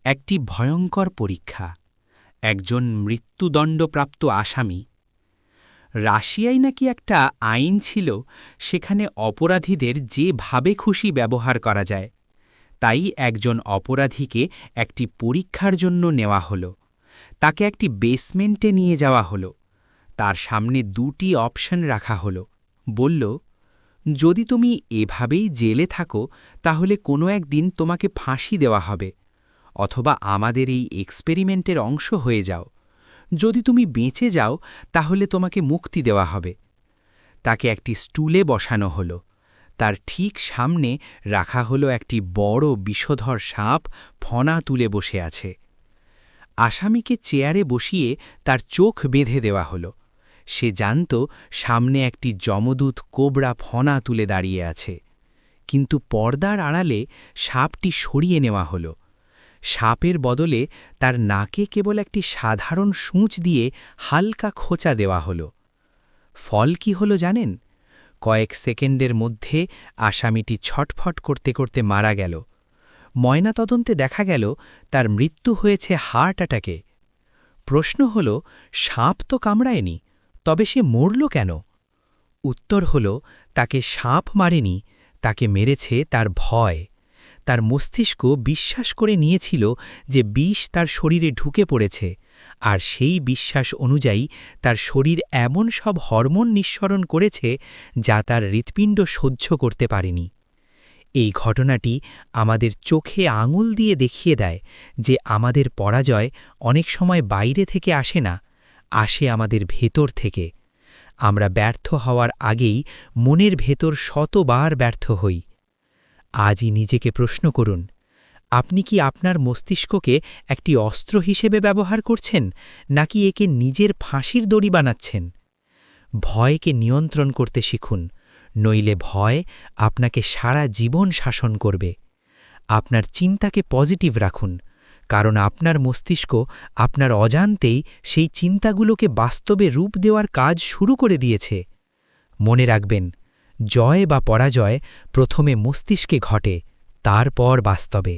একটি ভয়ঙ্কর পরীক্ষা। একজন মৃত্যুদণ্ডপ্রাপ্ত আসামি। রাশিয়ায় নাকি একটা আইন ছিল, সেখানে অপরাধীদের যেভাবে খুশি ব্যবহার করা যায়। তাই একজন অপরাধীকে একটি পরীক্ষার জন্য নেওয়া হলো। তাকে একটি বেসমেন্টে নিয়ে যাওয়া হলো। তার সামনে দুটি অপশন রাখা হলো। বলল, যদি তুমি এভাবেই জেলে থাকো তাহলে কোনো একদিন তোমাকে ফাঁসি দেওয়া হবে, অথবা আমাদের এই এক্সপেরিমেন্টের অংশ হয়ে যাও। যদি তুমি বেঁচে যাও তাহলে তোমাকে মুক্তি দেওয়া হবে। তাকে একটি স্টুলে বসানো হলো। তার ঠিক সামনে রাখা হলো একটি বড় বিষধর সাপ, ফনা তুলে বসে আছে। আসামিকে চেয়ারে বসিয়ে তার চোখ বেঁধে দেওয়া হলো। সে জানত সামনে একটি যমদূত কোবরা ফনা তুলে দাঁড়িয়ে আছে। কিন্তু পর্দার আড়ালে সাপটি সরিয়ে নেওয়া হলো। সাপের বদলে তার নাকে কেবল একটি সাধারণ সূঁচ দিয়ে হালকা খোঁচা দেওয়া হলো। ফল কি হলো জানেন? কয়েক সেকেন্ডের মধ্যে আসামিটি ছটফট করতে করতে মারা গেল। ময়নাতদন্তে দেখা গেল তার মৃত্যু হয়েছে হার্ট অ্যাটাকে। প্রশ্ন হল, সাপ তো কামড়ায়নি, তবে সে মরল কেন? উত্তর হল, তাকে সাপ মারেনি, তাকে মেরেছে তার ভয়। তার মস্তিষ্ক বিশ্বাস করে নিয়েছিল যে বিষ তার শরীরে ঢুকে পড়েছে, আর সেই বিশ্বাস অনুযায়ী তার শরীর এমন সব হরমোন নিঃসরণ করেছে যা তার হৃৎপিণ্ড সহ্য করতে পারেনি। এই ঘটনাটি আমাদের চোখে আঙুল দিয়ে দেখিয়ে দেয় যে আমাদের পরাজয় অনেক সময় বাইরে থেকে আসে না, আসে আমাদের ভেতর থেকে। আমরা ব্যর্থ হওয়ার আগেই মনের ভেতর শতবার ব্যর্থ হই। আজই নিজেকে প্রশ্ন করুন, আপনি কি আপনার মস্তিষ্ককে একটি অস্ত্র হিসেবে ব্যবহার করছেন, নাকি একে নিজের ফাঁসির দড়ি বানাচ্ছেন? ভয়কে নিয়ন্ত্রণ করতে শিখুন, নইলে ভয় আপনাকে সারা জীবন শাসন করবে। আপনার চিন্তাকে পজিটিভ রাখুন, কারণ আপনার মস্তিষ্ক আপনার অজান্তেই সেই চিন্তাগুলোকে বাস্তবে রূপ দেওয়ার কাজ শুরু করে দিয়েছে। মনে রাখবেন, জয় বা পরাজয় প্রথমে মস্তিষ্কে ঘটে, তারপর বাস্তবে।